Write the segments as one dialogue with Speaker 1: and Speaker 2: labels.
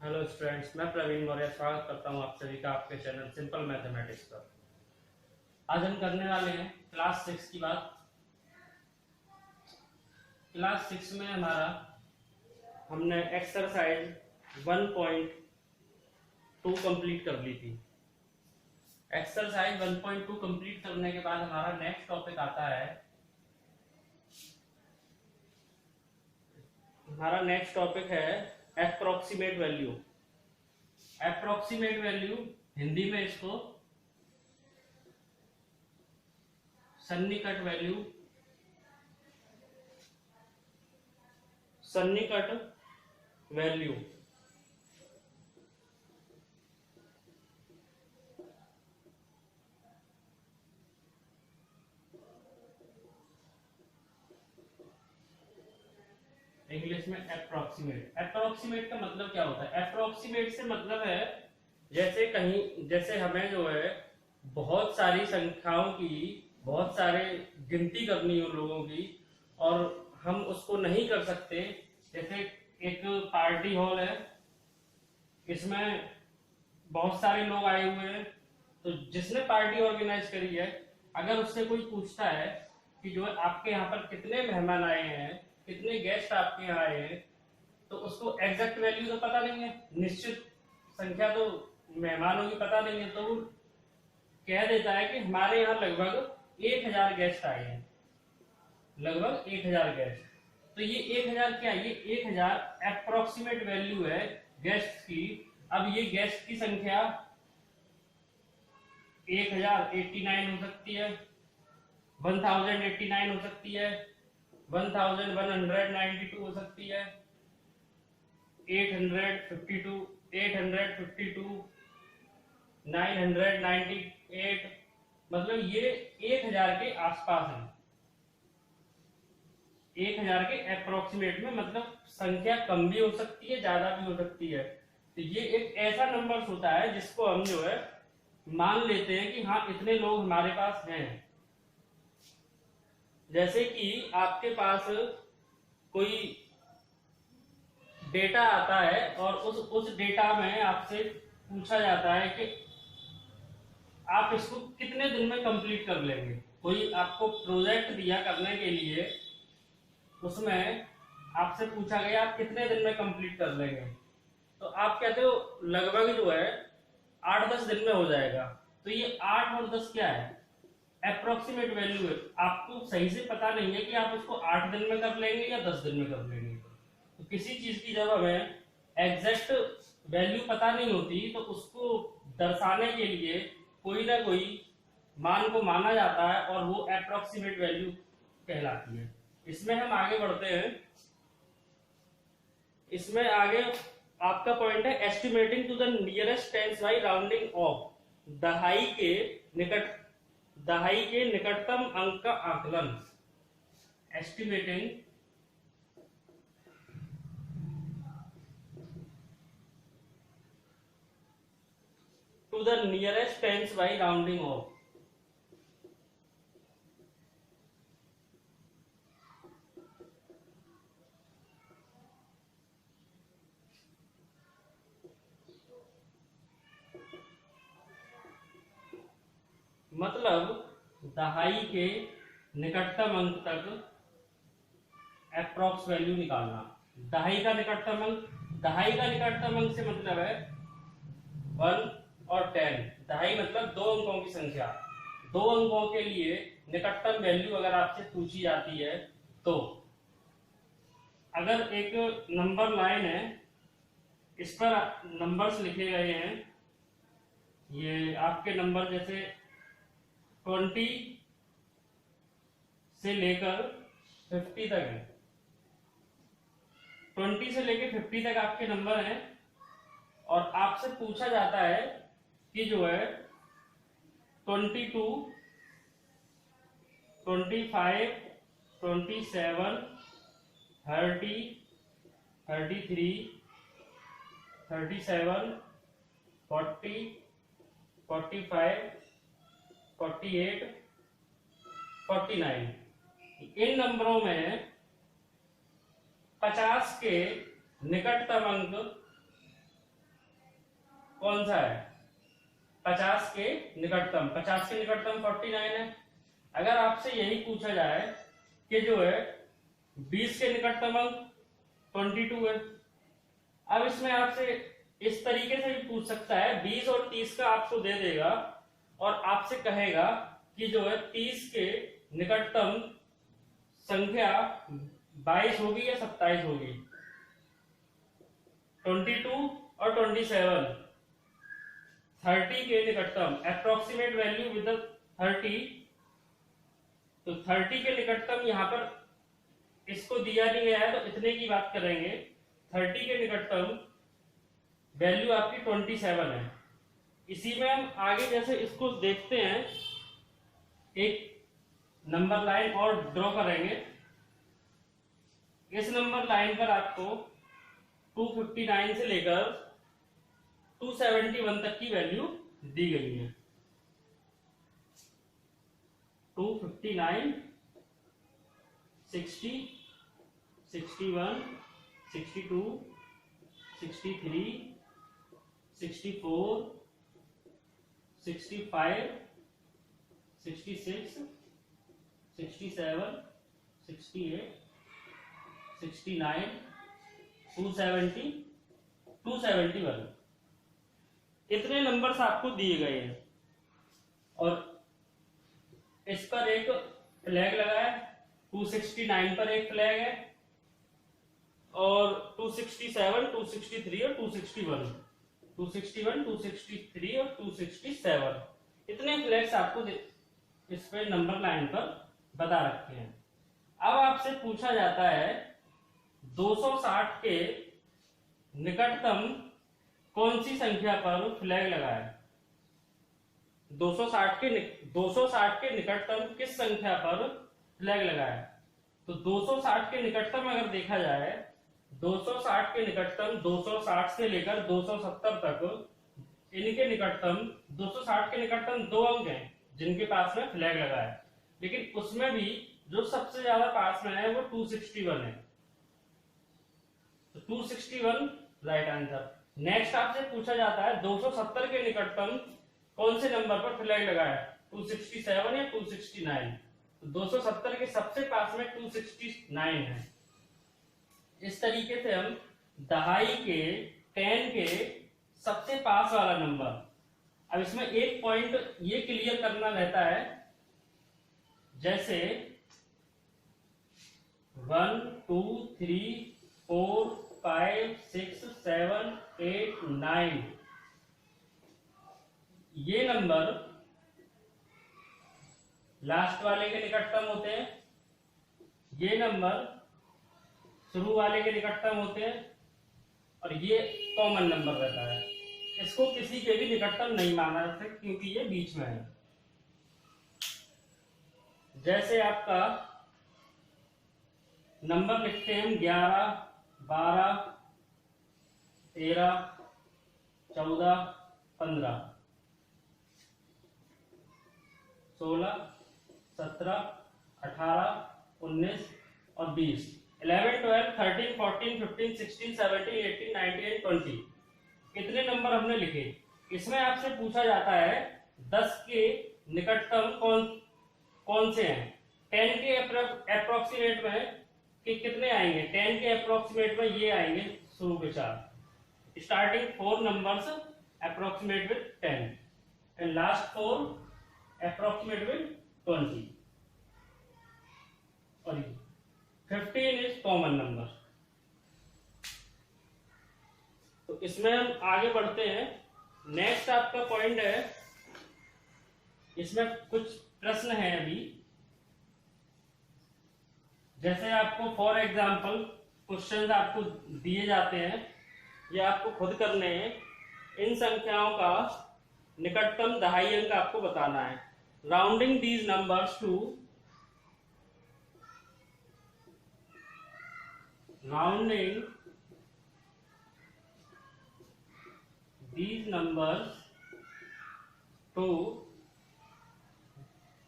Speaker 1: Hello students, मैं प्रवीण मौर्य स्वागत करता हूं आप सभी का आपके चैनल सिंपल मैथमेटिक्स पर। आज हम करने वाले हैं क्लास 6 की बात। क्लास 6 में हमने एक्सरसाइज 1.2 कंप्लीट कर ली थी। एक्सरसाइज 1.2 कंप्लीट करने के बाद हमारा नेक्स्ट टॉपिक आता है। हमारा नेक्स्ट टॉपिक है approximate value. Approximate value Hindi में इसको सन्निकट वैल्यू, सन्निकट वैल्यू इंग्लिश में अप्रोक्सीमेट। अप्रोक्सीमेट का मतलब क्या होता है? अप्रोक्सीमेट से मतलब है जैसे हमें जो है बहुत सारी संख्याओं की बहुत सारे गिनती करनी हो लोगों की और हम उसको नहीं कर सकते। जैसे एक पार्टी हॉल है, इसमें बहुत सारे लोग आए हुए हैं, तो जिसने पार्टी ऑर्गेनाइज करी है अगर उससे कोई पूछता है कि जो आपके यहाँ पर कितने मेहमान आए हैं, कितने गेस्ट आपके यहाँ आए हैं, तो उसको एग्जैक्ट वैल्यू तो पता नहीं है, निश्चित संख्या तो मेहमानों की पता नहीं है, तो वो कह देता है कि हमारे यहाँ लगभग 1000 गेस्ट आए हैं, लगभग 1000 गेस्ट। तो ये 1000 क्या है? ये 1000 अप्रोक्सीमेट वैल्यू है गेस्ट की। अब ये गेस्ट की संख्या 1089 हो सकती है, 1089 हो सकती है, 1192 हो सकती है, 852, 998, मतलब ये 1000 के आसपास है। 1000 के अप्रोक्सीमेट में मतलब संख्या कम भी हो सकती है, ज्यादा भी हो सकती है। तो ये एक ऐसा नंबर होता है जिसको हम जो है मान लेते हैं कि हाँ इतने लोग हमारे पास हैं। जैसे कि आपके पास कोई डेटा आता है और उस डेटा में आपसे पूछा जाता है कि आप इसको कितने दिन में कंप्लीट कर लेंगे। कोई आपको प्रोजेक्ट दिया करने के लिए, उसमें आपसे पूछा गया आप कितने दिन में कंप्लीट कर लेंगे, तो आप कहते हो लगभग जो है 8-10 दिन में हो जाएगा। तो ये 8 और 10 क्या है? अप्रोक्सीमेट वैल्यू है। आपको सही से पता नहीं है कि आप उसको 8 दिन में कर लेंगे या 10 दिन में कर लेंगे। तो किसी चीज की जब हमें एग्जैक्ट वैल्यू पता नहीं होती तो उसको दर्शाने के लिए कोई ना कोई मान को माना जाता है और वो अप्रोक्सीमेट वैल्यू कहलाती है। इसमें हम आगे बढ़ते हैं। इसमें आगे आपका पॉइंट है estimating to the nearest tens by rounding off. दहाई के निकटतम अंक का आकलन। Estimating to the nearest tens by rounding off. मतलब दहाई के निकटतम अंक तक अप्रोक्स वैल्यू निकालना। दहाई का निकटतम अंक से मतलब है 1 और 10। दहाई मतलब 2 अंकों की संख्या। 2 अंकों के लिए निकटतम वैल्यू अगर आपसे पूछी जाती है तो अगर एक नंबर लाइन है, इस पर नंबर्स लिखे गए हैं, ये आपके नंबर जैसे 20 से लेकर 50 तक है। 20 से लेकर 50 तक आपके नंबर हैं और आपसे पूछा जाता है कि जो है 22, 25, 27, 30, 33, 37, 40, 45, 48, 49, इन नंबरों में 50 के निकटतम अंक कौन सा है? 50 के निकटतम, 50 के निकटतम 49 है। अगर आपसे यही पूछा जाए कि जो है 20 के निकटतम अंक 22 है, अब इसमें आपसे इस तरीके से भी पूछ सकता है, 20 और 30 का आपको दे देगा और आपसे कहेगा कि जो है 30 के निकटतम संख्या 22 होगी या 27 होगी। 22 और 27, 30 के निकटतम, अप्रोक्सीमेट वैल्यू विद 30, तो 30 के निकटतम यहां पर इसको दिया नहीं गया है तो इतने की बात करेंगे। 30 के निकटतम वैल्यू आपकी 27 है। इसी में हम आगे जैसे इसको देखते हैं, एक नंबर लाइन और ड्रॉ करेंगे। इस नंबर लाइन पर आपको 259 से लेकर 271 तक की वैल्यू दी गई है। 259, 60, 61, 62, 63, 64, 65, 66, 67, 68, 69, 270, 271, इतने नंबर्स आपको दिए गए हैं। और इस पर एक फ्लैग लगा है, 269 पर एक फ्लैग है, और 267, 263 और 261, 261, 263 और 267, इतने फ्लैग्स आपको इस पे नंबर लाइन पर बता रखे हैं। अब आपसे पूछा जाता है 260 के निकटतम कौन सी संख्या पर फ्लैग लगा है। 260 के निकटतम किस संख्या पर फ्लैग लगा है? तो 260 के निकटतम अगर देखा जाए, 260 के निकटतम 260 से लेकर 270 तक, इनके निकटतम 260 के निकटतम 2 अंक हैं जिनके पास में फ्लैग लगा है, लेकिन उसमें भी जो सबसे ज्यादा पास में है वो 261 है। तो 261 राइट आंसर। नेक्स्ट आपसे पूछा जाता है 270 के निकटतम कौन से नंबर पर फ्लैग लगा है? 267 या 269? तो 270 के सबसे पास में 269 है। इस तरीके से हम दहाई के 10 के सबसे पास वाला नंबर, अब इसमें एक पॉइंट ये क्लियर करना रहता है, जैसे 1 2 3 4 5 6 7 8 9, ये नंबर लास्ट वाले के निकटतम होते हैं, ये नंबर शुरू वाले के निकटतम होते हैं, और ये कॉमन नंबर रहता है। इसको किसी के भी निकटतम नहीं माना जाता क्योंकि ये बीच में है। जैसे आपका नंबर लिखते हैं हम 11 12 13 14 15 16 17 18 19 और 20, 11 12 13 14 15 16 17 18 19 20, कितने नंबर हमने लिखे। इसमें आपसे पूछा जाता है 10 के निकटतम कौन से हैं। 10 के अप्रोक्सीमेट में कि कितने आएंगे? 10 के अप्रोक्सीमेट में ये आएंगे शुरू के चार, starting 4 numbers approximate with 10 and last 4 approximate with 20, और 15 इज कॉमन नंबर। तो इसमें हम आगे बढ़ते हैं। नेक्स्ट आपका पॉइंट है, इसमें कुछ प्रश्न है अभी, जैसे आपको फॉर एग्जांपल क्वेश्चंस आपको दिए जाते हैं, ये आपको खुद करने हैं। इन संख्याओं का निकटतम दहाई अंक आपको बताना है। Rounding these numbers to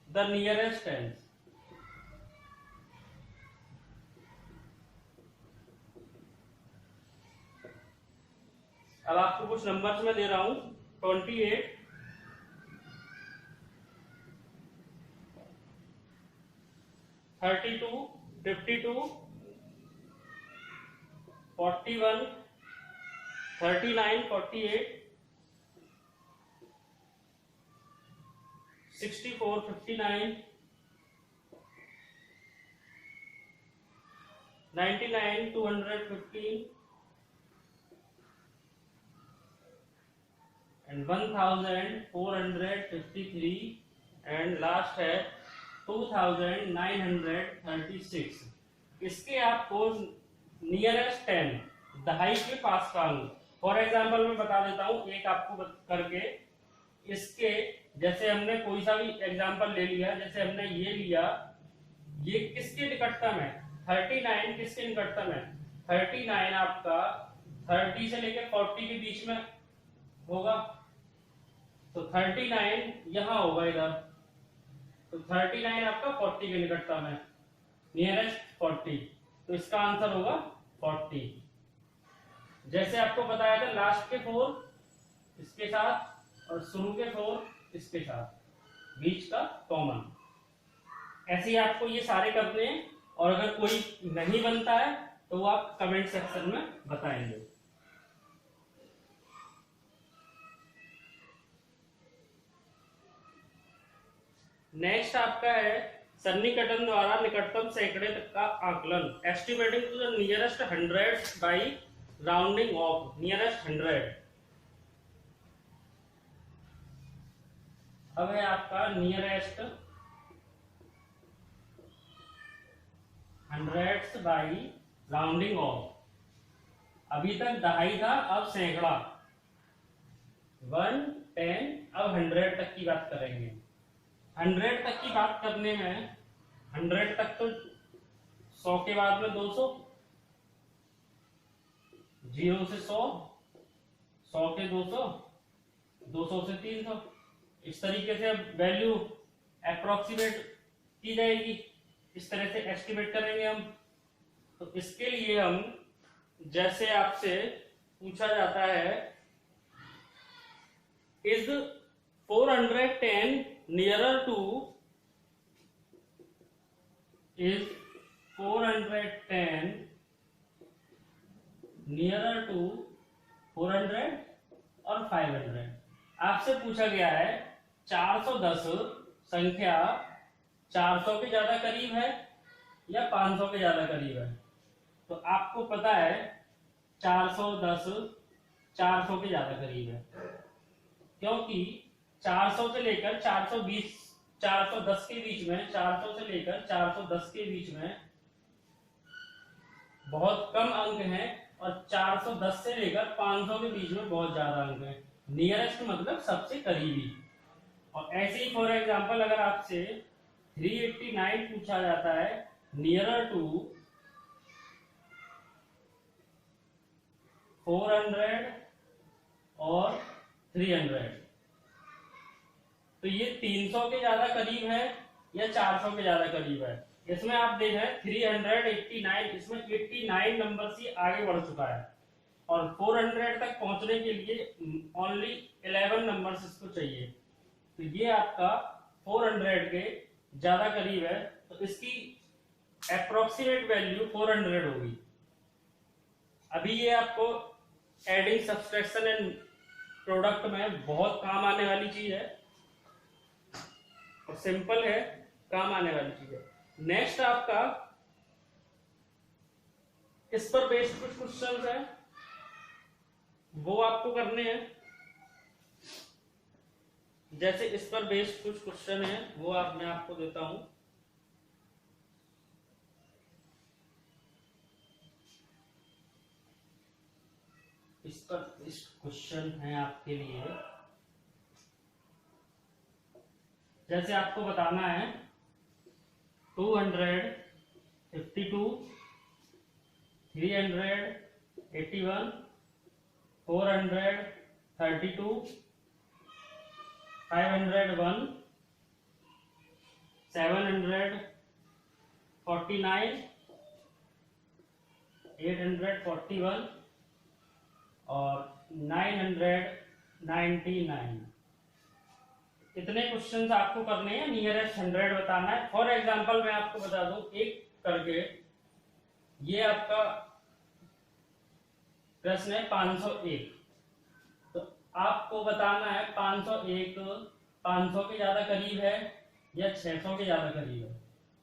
Speaker 1: the nearest tens। अब आपको कुछ नंबर्स में दे रहा हूं। 28, 32, 52, 41, 39, 48, 64, 59, 99, 215 and 1453 एंड लास्ट है 2936। इसके आपको नियरेस्ट 10 दहाई के पास का अंक, फॉर एग्जाम्पल मैं बता देता हूं एक आपको करके। इसके जैसे हमने कोई सा भी एग्जाम्पल ले लिया, जैसे हमने ये लिया, ये किसके निकटतम है? 39 किसके निकटतम है? 39 आपका 30 से लेकर 40 के बीच में होगा, तो 39 यहां होगा इधर, तो 39 आपका 40 के निकटतम है, नियरेस्ट 40, तो इसका आंसर होगा 40। जैसे आपको बताया था लास्ट के 4 इसके साथ और शुरू के 4 इसके साथ, बीच का कॉमन। ऐसे ही आपको ये सारे करने हैं, और अगर कोई नहीं बनता है तो वो आप कमेंट सेक्शन में बताएंगे। नेक्स्ट आपका है सन्निकटन द्वारा निकटतम सैकड़े तक का आकलन, estimating to the nearest hundreds by rounding off nearest 100। अब है आपका nearest hundreds by rounding off. अभी तक दहाई था, अब सैकड़ा, 1, 10, अब 100 तक की बात करेंगे। 100 तक की बात करने में 100 तक तो 100 के बाद में 200, 0 से 100, 100 के 200, 200 से 300, इस तरीके से अब वैल्यू अप्रोक्सीमेट की जाएगी, इस तरह से एस्टिमेट करेंगे हम। तो इसके लिए हम, जैसे आपसे पूछा जाता है is 410 nearer to, is 410 nearer to 400 और 500। आपसे पूछा गया है 410 संख्या 400 के ज्यादा करीब है या 500 के ज्यादा करीब है। तो आपको पता है 410 400 के ज्यादा करीब है, क्योंकि 400 से लेकर 420, 410 के बीच में, 400 से लेकर 410 के बीच में बहुत कम अंक हैं, और 410 से लेकर 500 के बीच में बहुत ज्यादा अंक हैं। नियरेस्ट मतलब सबसे करीबी। और ऐसे ही फॉर एग्जांपल अगर आपसे 389 पूछा जाता है नियरर टू 400 और 300, तो ये 300 के ज्यादा करीब है या 400 के ज्यादा करीब है। इसमें आप देखें 389, इसमें 89 नंबर से आगे बढ़ चुका है, और 400 तक पहुंचने के लिए ओनली 11 नंबर्स इसको चाहिए। तो ये आपका 400 के ज्यादा करीब है, तो इसकी अप्रोक्सीमेट वैल्यू 400 होगी। अभी ये आपको एडिंग, सब्सट्रैक्शन एंड प्रोडक्ट में बहुत काम आने वाली चीज है, और सिंपल है, काम आने वाली चीज है। नेक्स्ट आपका इस पर बेस्ड कुछ क्वेश्चंस है, वो आपको करने हैं। जैसे इस पर बेस्ड कुछ क्वेश्चन है, वो मैं आपको देता हूं। इस पर इस क्वेश्चन है आपके लिए, जैसे आपको बताना है 252, 381, 432, 501, 749, 841 और 999। इतने क्वेश्चंस आपको करने हैं, नियरेस्ट 100 बताना है। फॉर एग्जांपल मैं आपको बता दूं एक करके, ये आपका प्रश्न है 501, तो आपको बताना है 501 500 के ज्यादा करीब है या 600 के ज्यादा करीब है।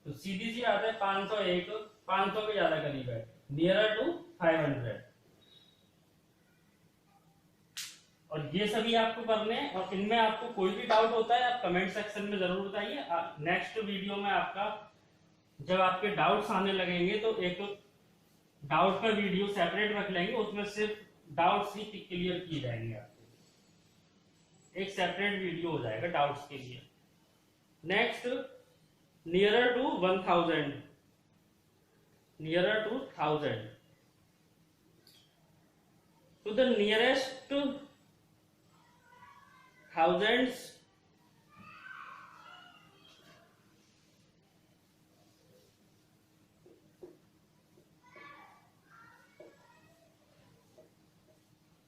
Speaker 1: तो सीधी सी बात है 501 500 के ज्यादा करीब है, नियरर टू 500। और ये सभी आपको करने हैं, और इनमें आपको कोई भी डाउट होता है आप कमेंट सेक्शन में जरूर बताइए। नेक्स्ट वीडियो में आपका जब आपके डाउट्स आने लगेंगे तो एक डाउट का वीडियो सेपरेट रख लेंगे, उसमें सिर्फ डाउट्स ही क्लियर किए जाएंगे आपके, एक सेपरेट वीडियो हो जाएगा डाउट्स के लिए। Next, nearer to 1000, nearer to 1000, to the nearest thousands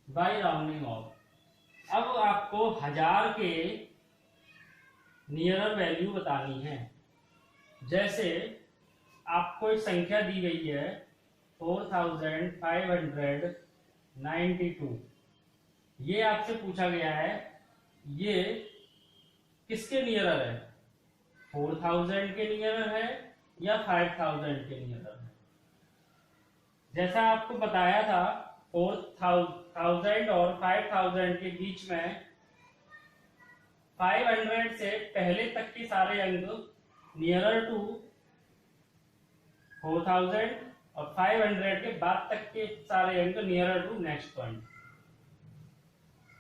Speaker 1: by rounding off. अब आपको 1000 के नियरर वैल्यू बतानी है। जैसे आपको एक संख्या दी गई है 4592, ये आपसे पूछा गया है ये किसके नियरर है, 4000 के नियरर है या 5000 के नियरर है। जैसा आपको बताया था 4000 और 5000 के बीच में 500 से पहले तक के सारे अंक नियरर टू 4000 और 500 के बाद तक के सारे अंक नियरर टू नेक्स्ट पॉइंट।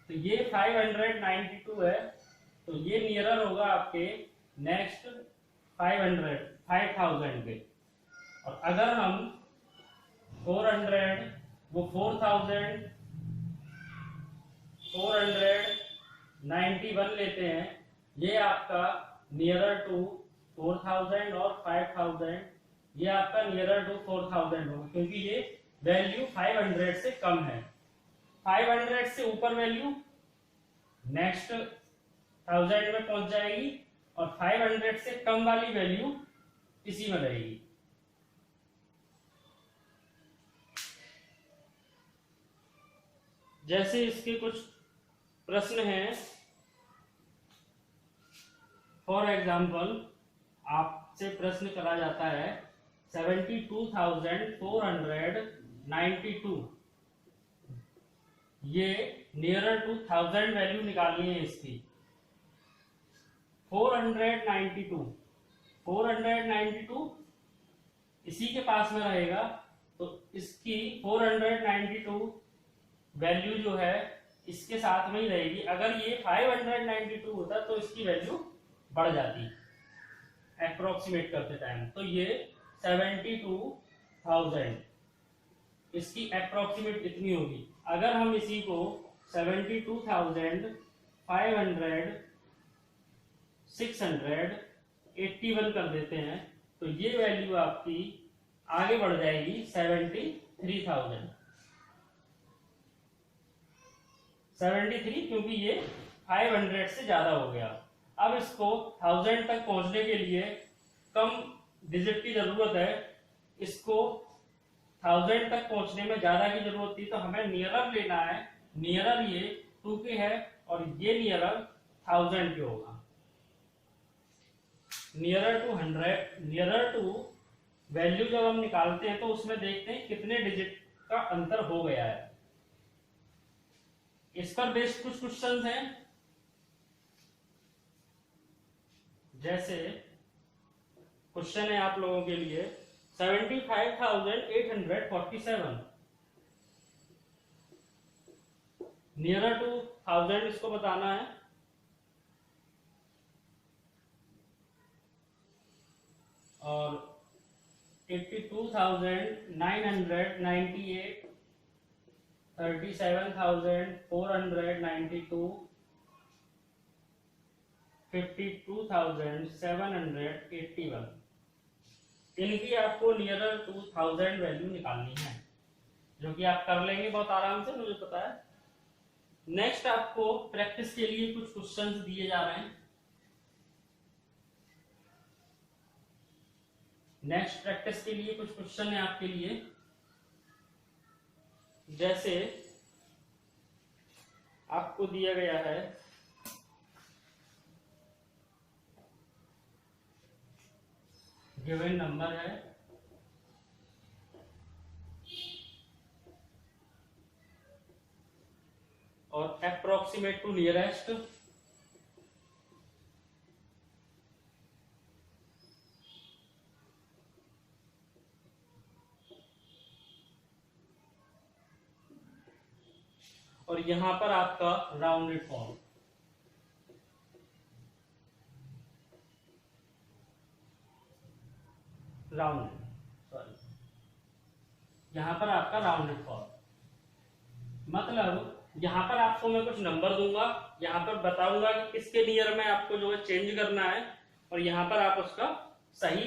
Speaker 1: तो ये 592 है, तो ये नियरर होगा आपके नेक्स्ट 5000 के। और अगर हम 400 वो 4491 लेते हैं, ये आपका नियरर टू 4000 और 5000 ये आपका नियरर टू 4000 होगा, क्योंकि ये वैल्यू 500 से कम है। 500 से ऊपर वैल्यू नेक्स्ट 1000 में पहुंच जाएगी, और 500 से कम वाली वैल्यू इसी में रहेगी। जैसे इसके कुछ प्रश्न हैं, फॉर एग्जाम्पल आपसे प्रश्न करा जाता है 72,492, ये नियरर टू 1000 वैल्यू निकालनी है इसकी। 492 इसी के पास में रहेगा, तो इसकी 492 वैल्यू जो है इसके साथ में ही रहेगी। अगर ये 592 होता तो इसकी वैल्यू बढ़ जाती अप्रोक्सीमेट करते टाइम। तो ये 72,000 इसकी अप्रोक्सीमेट इतनी होगी। अगर हम इसी को 72,681 कर देते हैं तो ये वैल्यू आपकी आगे बढ़ जाएगी 73, क्योंकि ये 500 से ज्यादा हो गया। अब इसको 1000 तक पहुंचने के लिए कम डिजिट की जरूरत है, इसको 1000 तक पहुंचने में ज्यादा की जरूरत थी, तो हमें नियरर लेना है। नियरर ये 2 के है और ये नियरर 1000 के होगा। Nearer to 100, nearer to value जब हम निकालते हैं तो उसमें देखते हैं कितने डिजिट का अंतर हो गया है। इस पर बेस्ड कुछ क्वेश्चंस हैं, जैसे क्वेश्चन है आप लोगों के लिए 75,847, नियरर टू 1000 इसको बताना है। और 82,998, 37,492, 52,781, इनकी आपको नियरर टू 1000 वैल्यू निकालनी है, जो कि आप कर लेंगे बहुत आराम से, मुझे पता है। नेक्स्ट आपको प्रैक्टिस के लिए कुछ क्वेश्चंस दिए जा रहे हैं। नेक्स्ट प्रैक्टिस के लिए कुछ क्वेश्चन है आपके लिए, जैसे आपको दिया गया है गिवन नंबर है और अप्रोक्सीमेट टू नियरेस्ट और यहां पर आपका राउंडेड फॉर्म। राउंडेड, सॉरी, यहां पर आपका राउंडेड फॉर्म मतलब यहां पर आपको मैं कुछ नंबर दूंगा, यहां पर बताऊंगा कि किसके नियर में आपको जो है चेंज करना है, और यहां पर आप उसका सही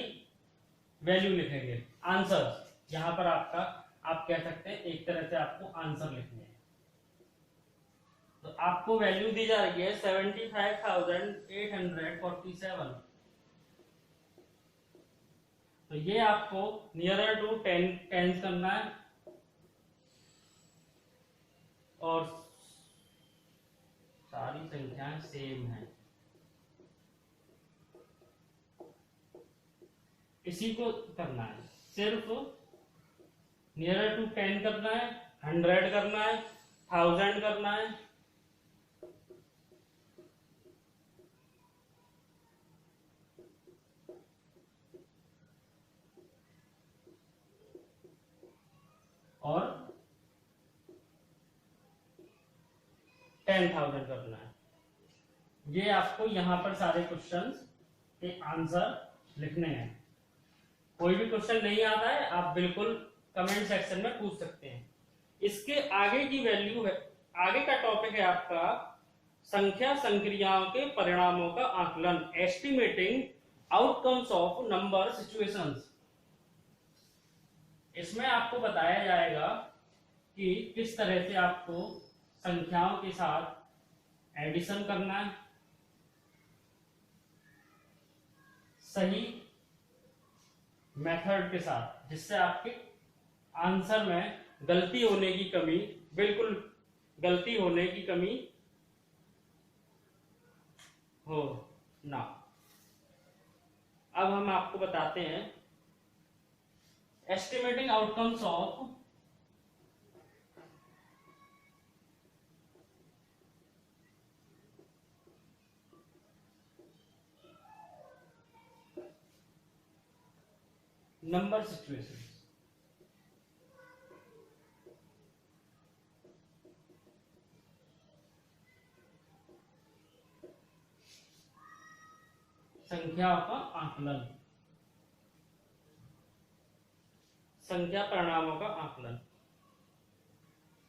Speaker 1: वैल्यू लिखेंगे। आंसर यहां पर आपका, आप कह सकते हैं एक तरह से आपको आंसर लिखने हैं। तो आपको वैल्यू दी जा रही है 75,847। तो ये आपको नियरर टू 10 करना है और सारी संख्याएं सेम हैं, इसी को करना है। सिर्फ नियरर टू 10 करना है, 100 करना है, 1000 करना है, और 10,000 करना है। ये आपको यहां पर सारे क्वेश्चंस के आंसर लिखने हैं। कोई भी क्वेश्चन नहीं आता है आप बिल्कुल कमेंट सेक्शन में पूछ सकते हैं। इसके आगे की वैल्यू है, आगे का टॉपिक है आपका संख्या संक्रियाओं के परिणामों का आकलन, estimating outcomes of number situations. इसमें आपको बताया जाएगा कि किस तरह से आपको संख्याओं के साथ एडिशन करना है, सही मेथड के साथ, जिससे आपके आंसर में गलती होने की कमी, बिल्कुल गलती होने की कमी हो ना। अब हम आपको बताते हैं estimating outcomes of number situation. संख्याओं का आकलन, संख्या परिणामों का आकलन।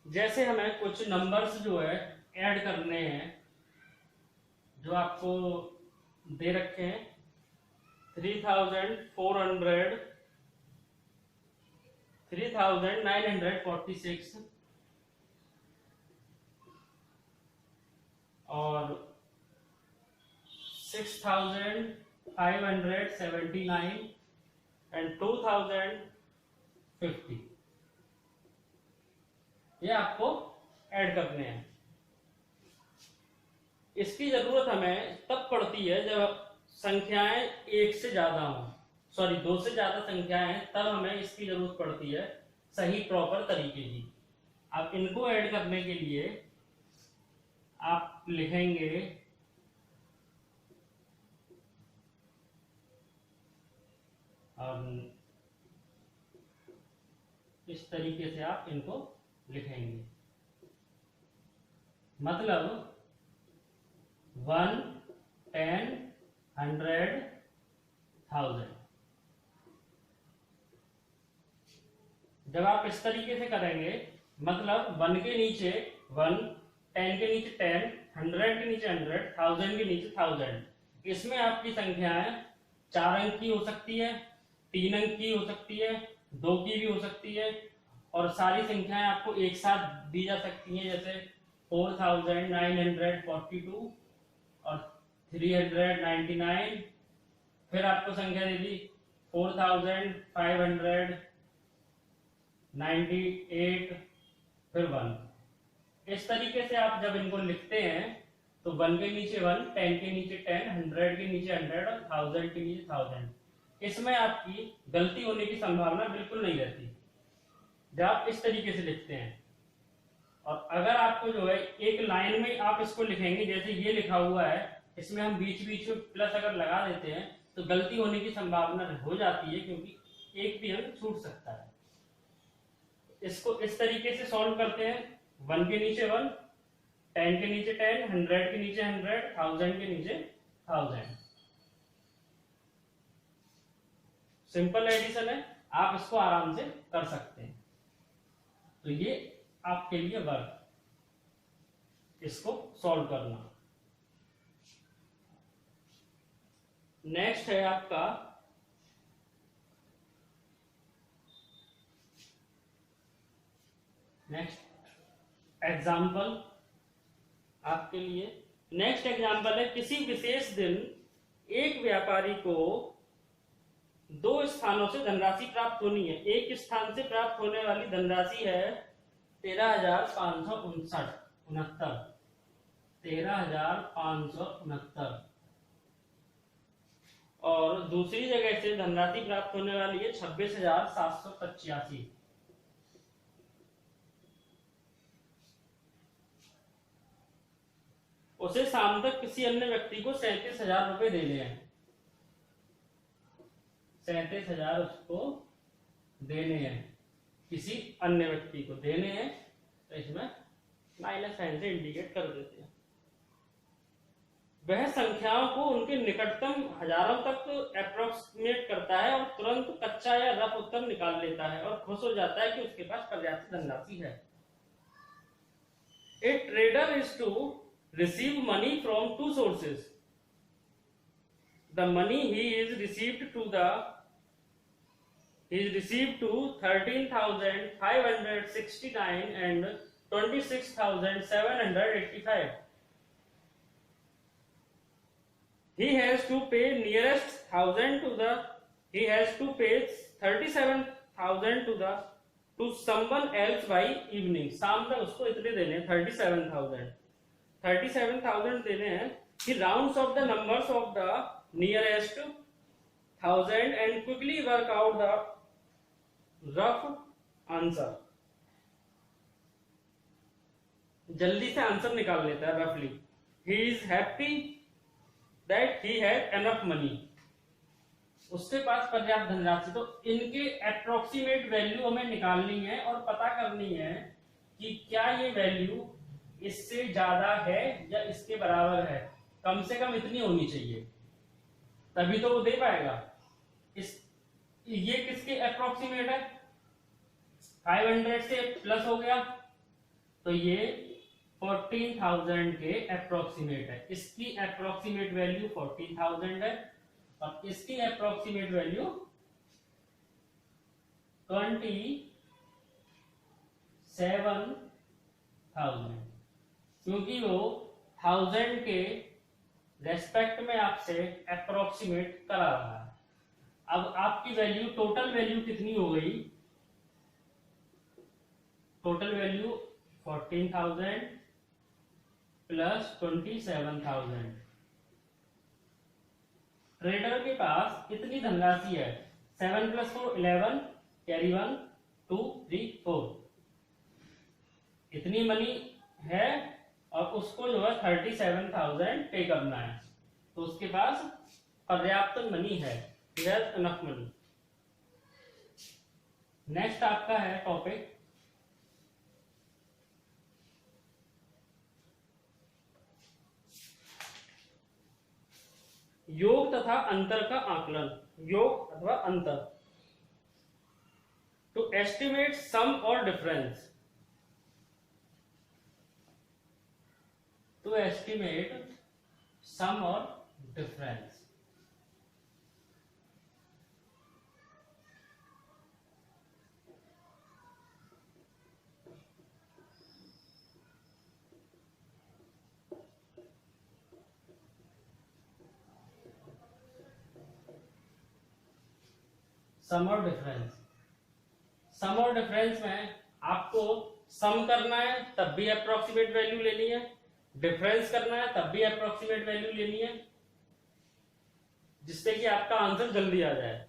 Speaker 1: जैसे हमें कुछ नंबर्स जो है ऐड करने हैं, जो आपको दे रखे हैं 3,400, 3,946 और 6,579 एंड 2,050, ये आपको ऐड करने हैं। इसकी जरूरत हमें तब पड़ती है जब संख्याएं एक से ज्यादा हो, सॉरी 2 से ज्यादा संख्याएं हैं, तब हमें इसकी जरूरत पड़ती है सही प्रॉपर तरीके की। अब इनको ऐड करने के लिए आप लिखेंगे और इस तरीके से आप इनको लिखेंगे, मतलब 1, 10, 100, 1000। जब आप इस तरीके से करेंगे, मतलब 1 के नीचे 1, 10 के नीचे 10, 100 के नीचे 100, 1000 के नीचे 1000। इसमें आपकी संख्याएं 4 अंक की हो सकती है, 3 अंक की हो सकती है, 2 की भी हो सकती है, और सारी संख्याएं आपको एक साथ दी जा सकती हैं, जैसे 4942 और 399, फिर आपको संख्या दे दी 4598, फिर 1। इस तरीके से आप जब इनको लिखते हैं तो 1 के नीचे 1, 10 के नीचे 10, 100 के नीचे 100 और 1000 के नीचे 1000, इसमें आपकी गलती होने की संभावना बिल्कुल नहीं रहती जब आप इस तरीके से लिखते हैं। और अगर आपको जो है एक लाइन में आप इसको लिखेंगे, जैसे ये लिखा हुआ है, इसमें हम बीच बीच में प्लस अगर लगा देते हैं तो गलती होने की संभावना हो जाती है, क्योंकि एक भी अंक छूट सकता है। इसको इस तरीके से सॉल्व करते हैं, 1 के नीचे 1, 10 के नीचे 10, 100 के नीचे 100, 1000 के नीचे 1000। सिंपल एडिशन है, आप इसको आराम से कर सकते हैं। तो ये आपके लिए वर्क, इसको सॉल्व करना। नेक्स्ट है आपका नेक्स्ट एग्जाम्पल आपके लिए। नेक्स्ट एग्जाम्पल है, किसी विशेष दिन एक व्यापारी को 2 स्थानों से धनराशि प्राप्त होनी है। एक स्थान से प्राप्त होने वाली धनराशि है 13,569, 13,569, और दूसरी जगह से धनराशि प्राप्त होने वाली है 26,785। उसे शाम तक किसी अन्य व्यक्ति को 37,000 रुपए देने हैं, 37,000 उसको देने हैं, किसी अन्य व्यक्ति को देने हैं। तो इसमें माइनस साइन से इंडिकेट कर देते हैं। वह संख्याओं को उनके निकटतम हजारों तक अप्रोक्सीमेट करता है और तुरंत कच्चा या रफ उत्तर निकाल लेता है और खुश हो जाता है कि उसके पास पर्याप्त धनराशि है। A trader is to receive money from 2 sources. The money he is received to 13,569 and 26,785. He has to pay nearest 1,000 to the. He has to pay 37,000 to someone else by evening. शाम तक उसको इतने देने 37,000 देने हैं। He rounds off the numbers of the nearest 1,000 and quickly work out the rough answer. जल्दी से answer निकाल लेता है रफली। He is happy that he has enough money. उसके पास पर्याप्त धनराशि। तो इनके अप्रोक्सीमेट वैल्यू हमें निकालनी है और पता करनी है कि क्या ये वैल्यू इससे ज्यादा है या इसके बराबर है। कम से कम इतनी होनी चाहिए, तभी तो वो दे पाएगा। ये किसके अप्रोक्सीमेट है? 500 से प्लस हो गया तो ये 14,000 के अप्रोक्सीमेट है। इसकी अप्रोक्सीमेट वैल्यू 14,000 है और इसकी अप्रोक्सीमेट वैल्यू 27,000, क्योंकि वो 1000 के रेस्पेक्ट में आपसे अप्रोक्सीमेट करा रहा है। अब आपकी वैल्यू, टोटल वैल्यू कितनी हो गई? Total value 14,000 plus 27,000। ट्रेडर के पास कितनी धनराशि है? 7 + 4 11, कैरी 1 2 3 4, इतनी मनी है और उसको जो है 37,000 पे करना है। तो उसके पास पर्याप्त मनी है, इनफ मनी। नेक्स्ट आपका है टॉपिक योग तथा अंतर का आकलन। योग अथवा अंतर, टू एस्टिमेट सम और डिफरेंस। टू एस्टिमेट सम और डिफरेंस। सम और डिफरेंस। सम और डिफरेंस में आपको सम करना है तब भी अप्रोक्सीमेट वैल्यू लेनी है, डिफरेंस करना है तब भी अप्रोक्सीमेट वैल्यू लेनी है, जिससे कि आपका आंसर जल्दी आ जाए।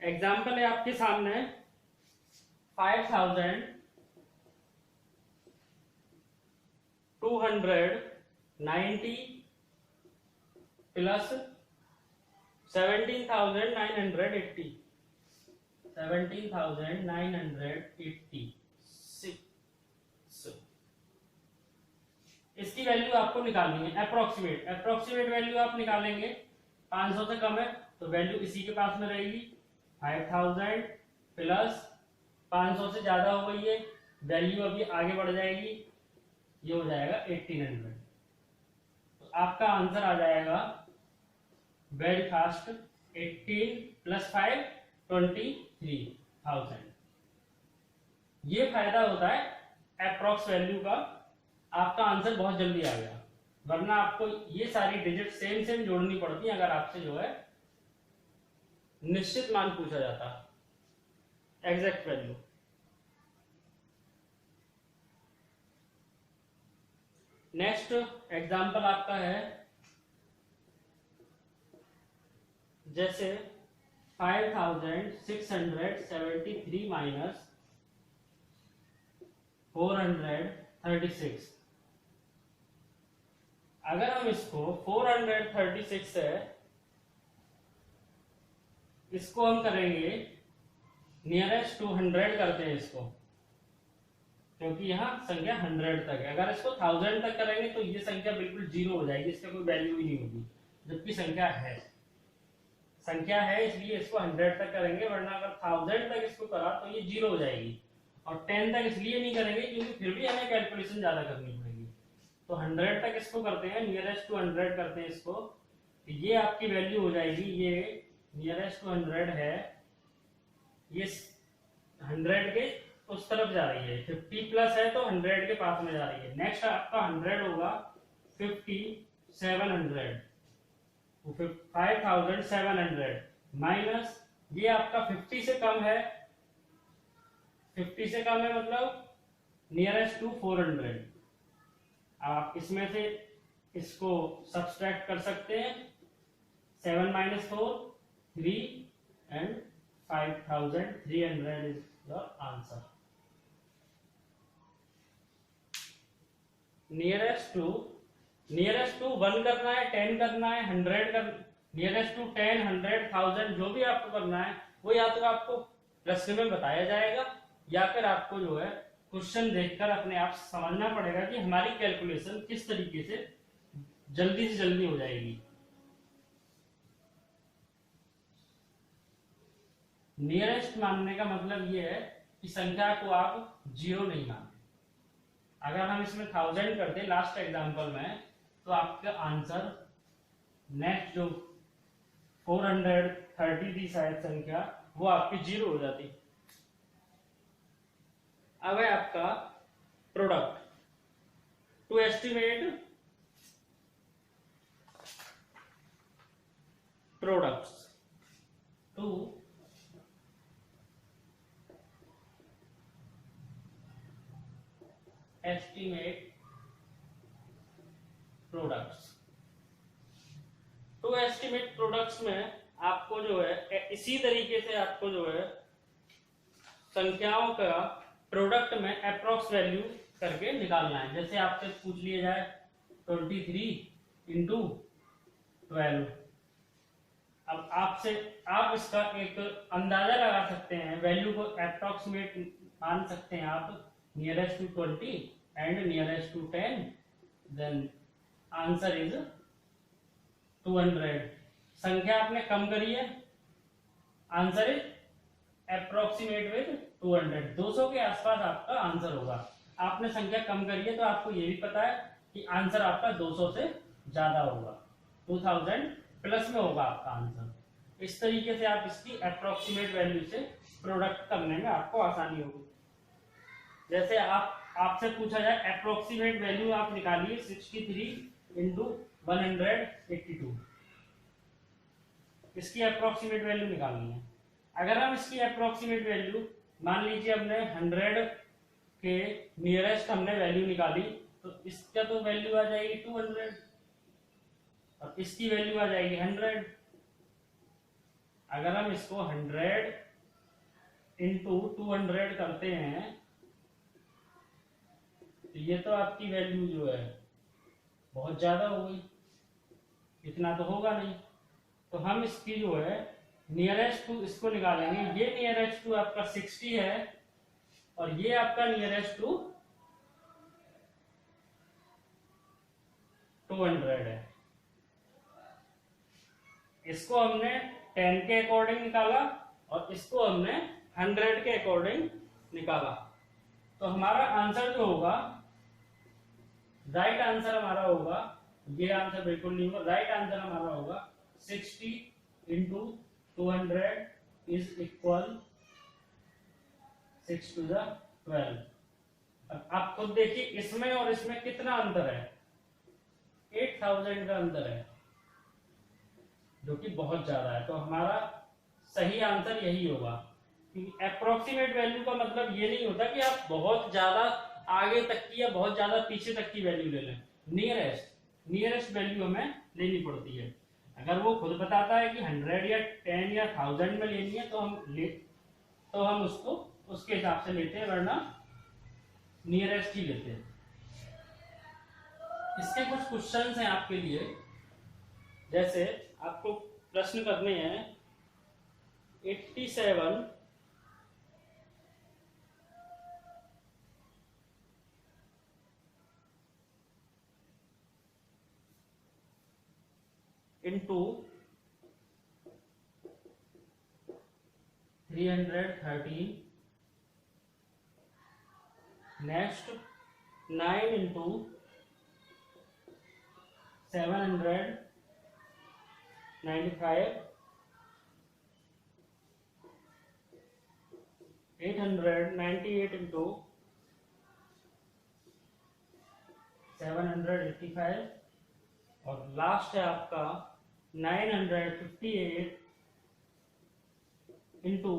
Speaker 1: एग्जाम्पल है आपके सामने 5290 प्लस 17,980 इसकी वैल्यू आपको निकालनी है अप्रोक्सीमेट। अप्रोक्सीमेट वैल्यू आप निकालेंगे 500 से कम है तो वैल्यू इसी के पास में रहेगी। 5000 प्लस 500 से ज्यादा हो गई है, वैल्यू अभी आगे बढ़ जाएगी, ये हो जाएगा 1800। तो आपका आंसर आ जाएगा वेरी फास्ट 18 प्लस 5 23,000। ये फायदा होता है अप्रोक्स वैल्यू का, आपका आंसर बहुत जल्दी आ गया। वरना आपको ये सारी डिजिट सेम सेम जोड़नी पड़ती है अगर आपसे जो है निश्चित मान पूछा जाता, एग्जैक्ट वैल्यू। नेक्स्ट एग्जांपल आपका है जैसे 5673 माइनस 436। अगर हम इसको 436 है, इसको हम करेंगे नियरेस्ट टू 100 करते हैं इसको, क्योंकि यहाँ संख्या 100 तक है। अगर इसको 1000 तक करेंगे तो ये संख्या बिल्कुल जीरो हो जाएगी, इसका कोई वैल्यू ही नहीं होगी, जबकि संख्या है इसलिए इसको 100 तक करेंगे, वरना अगर 1000 तक इसको करा तो ये जीरो हो जाएगी। और 10 तक इसलिए नहीं करेंगे क्योंकि फिर भी हमें कैलकुलेशन ज्यादा करनी पड़ेगी। तो 100 तक इसको करते हैं, नियरेस्ट टू 100 करते हैं इसको, तो ये आपकी वैल्यू हो जाएगी, ये नियरेस्ट टू 100 है, ये 100 के उस तरफ जा रही है, 50 प्लस है तो 100 के पास में जा रही है। नेक्स्ट आपका 100 होगा 5700, 5700 माइनस ये आपका 50 से कम है, 50 से कम है मतलब नियरेस्ट टू 400। आप इसमें से इसको सब्सट्रैक्ट कर सकते हैं, 7 minus 4 3 and 5300 is your answer. Nearest to 1 करना है, 10 करना है, 100 कर, नियरेस्ट टू 10 100 1000 जो भी आपको करना है वो या तो आपको प्रश्न में बताया जाएगा या फिर आपको जो है क्वेश्चन देखकर अपने आप समझना पड़ेगा कि हमारी कैलकुलेशन किस तरीके से जल्दी हो जाएगी। नियरेस्ट मानने का मतलब ये है कि संख्या को आप जीरो नहीं मानते। अगर हम इसमें 1000 करते लास्ट एग्जांपल में तो आपका आंसर नेक्स्ट जो 430 थी शायद संख्या, वो आपकी जीरो हो जाती। अब है आपका product. To estimate products, to estimate products. To estimate products में आपको जो है इसी तरीके से आपको जो है संख्याओं का प्रोडक्ट में अप्रोक्स वैल्यू करके निकालना है। जैसे आपसे पूछ लिया जाए 23 इंटू 12, अब आपसे आप इसका एक अंदाजा लगा सकते हैं, वैल्यू को अप्रोक्सीमेट मान सकते हैं आप, nearest to 20 and nearest to 10, then answer is 200। संख्या आपने कम करी है, आंसर इज अप्रोक्सीमेट विद 200, 200 के आसपास आपका आंसर होगा। आपने संख्या कम करी है तो आपको ये भी पता है कि आंसर आपका 200 से ज्यादा होगा, 2000 प्लस में होगा आपका आंसर। इस तरीके से आप इसकी अप्रोक्सीमेट वैल्यू से प्रोडक्ट करने में आपको आसानी होगी। जैसे आपसे पूछा जाए अप्रोक्सीमेट वैल्यू आप निकालिए 63 इंटू 182, इसकी अप्रोक्सीमेट वैल्यू निकालनी है। अगर हम इसकी अप्रोक्सीमेट वैल्यू, मान लीजिए हमने 100 के नियरेस्ट हमने वैल्यू निकाली, तो इसका तो वैल्यू आ जाएगी 200 और इसकी वैल्यू आ जाएगी 100। अगर हम इसको 100 इंटू 200 करते हैं तो ये तो आपकी वैल्यू जो है बहुत ज्यादा हो गई, इतना तो होगा नहीं। तो हम इसकी जो है नियरेस्ट टू इसको निकालेंगे। ये नियरेस्ट टू आपका 60 है और ये आपका नियरेस्ट टू 200 है। इसको हमने 10 के अकॉर्डिंग निकाला और इसको हमने 100 के अकॉर्डिंग निकाला। तो हमारा आंसर जो होगा, राइट आंसर हमारा होगा, ये आंसर बिल्कुल नहीं होगा, राइट आंसर हमारा होगा 60 into 200 is equal 6 to the 12। अब आप खुद देखिए इसमें और इसमें कितना अंतर है, 8000 का अंतर है, जो कि बहुत ज्यादा है। तो हमारा सही आंसर यही होगा। क्योंकि अप्रोक्सीमेट वैल्यू का मतलब ये नहीं होता कि आप बहुत ज्यादा आगे तक की या बहुत ज्यादा पीछे तक की वैल्यू ले लें। नियरेस्ट वैल्यू हमें लेनी पड़ती है। अगर वो खुद बताता है कि 100 या 10 या 1000 में लेनी है तो हम उसको उसके हिसाब से लेते हैं, वरना नियरेस्ट ही लेते हैं। इसके कुछ क्वेश्चंस हैं आपके लिए, जैसे आपको प्रश्न करने हैं 87 इंटू 313, नेक्स्ट 9 इंटू 795, 898 इंटू 785 और लास्ट है आपका 958 इंटू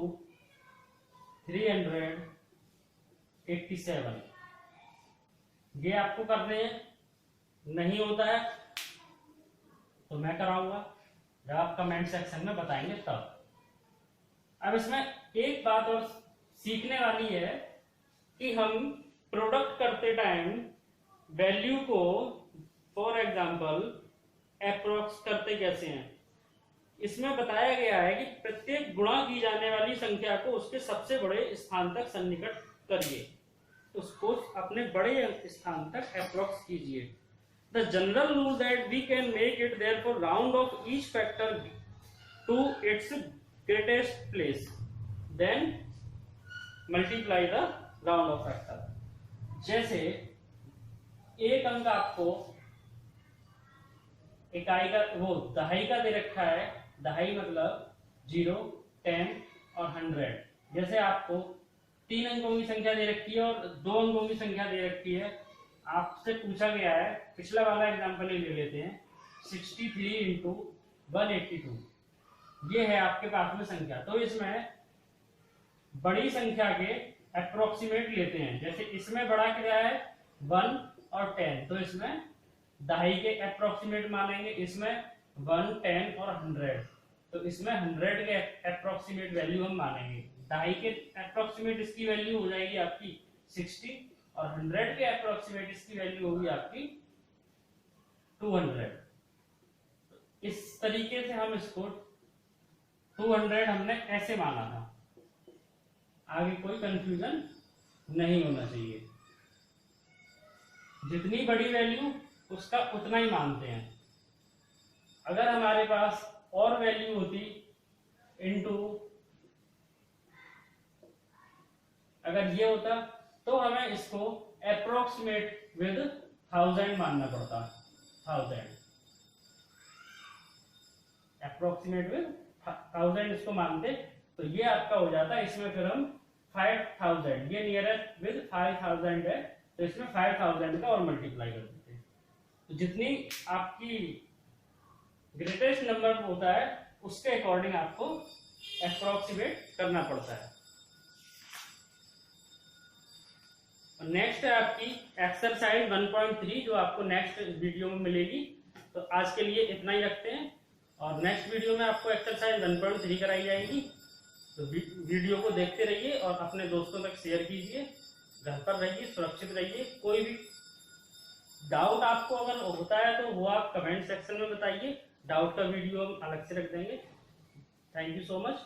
Speaker 1: 387। ये आपको करने हैं, नहीं होता है तो मैं कराऊंगा जब आप कमेंट सेक्शन में बताएंगे तब। अब इसमें एक बात और सीखने वाली है कि हम प्रोडक्ट करते टाइम वैल्यू को फॉर एग्जांपल अप्रोक्स करते कैसे हैं। इसमें बताया गया है कि प्रत्येक गुणा की जाने वाली संख्या को उसके सबसे बड़े स्थान तक सन्निकट करिए, उसको अपने बड़े स्थान तक अप्रोक्स कीजिए। The general rule that we can make it therefore round off each factor to its greatest place, then multiply the round off factor. जैसे एक अंक आपको इकाई का वो दहाई का दे रखा है, दहाई मतलब 0, 10 और 100। जैसे आपको 3 अंकों की संख्या दे रखी है और 2 अंकों की संख्या दे रखी है, आपसे पूछा गया है, पिछला वाला एग्जांपल ही ले लेते हैं, 63 इंटू 182। ये है आपके पास में संख्या। तो इसमें बड़ी संख्या के अप्रोक्सीमेट लेते हैं। जैसे इसमें बड़ा क्या है 1 और 10, तो इसमें दहाई के अप्रोक्सीमेट मानेंगे, इसमें 1, 10 और 100, तो इसमें 100 के अप्रोक्सीमेट वैल्यू हम मानेंगे। दहाई के अप्रोक्सीमेट इसकी वैल्यू हो जाएगी आपकी 60 और 100 के अप्रोक्सीमेट इसकी वैल्यू होगी आपकी 200। इस तरीके से हम इसको 200 हमने ऐसे माना था। आगे कोई कंफ्यूजन नहीं होना चाहिए। जितनी बड़ी वैल्यू उसका उतना ही मानते हैं। अगर हमारे पास और वैल्यू होती इनटू, अगर ये होता तो हमें इसको अप्रोक्सीमेट विद 1000 मानना पड़ता। 1000 अप्रोक्सीमेट विद 1000 इसको मानते तो ये आपका हो जाता। इसमें फिर हम 5000, ये नियरेस्ट विद 5000 है तो इसमें 5000 का और मल्टीप्लाई कर देते हैं। तो जितनी आपकी ग्रेटेस्ट नंबर होता है उसके अकॉर्डिंग आपको अप्रोक्सीमेट करना पड़ता है। नेक्स्ट है आपकी एक्सरसाइज 1.3 जो आपको नेक्स्ट वीडियो में मिलेगी। तो आज के लिए इतना ही रखते हैं और नेक्स्ट वीडियो में आपको एक्सरसाइज 1.3 कराई जाएगी। तो वीडियो को देखते रहिए और अपने दोस्तों तक शेयर कीजिए। घर पर रहिए, सुरक्षित रहिए। कोई भी डाउट आपको अगर होता है तो वो आप कमेंट सेक्शन में बताइए। डाउट का वीडियो हम अलग से रख देंगे। Thank you so much.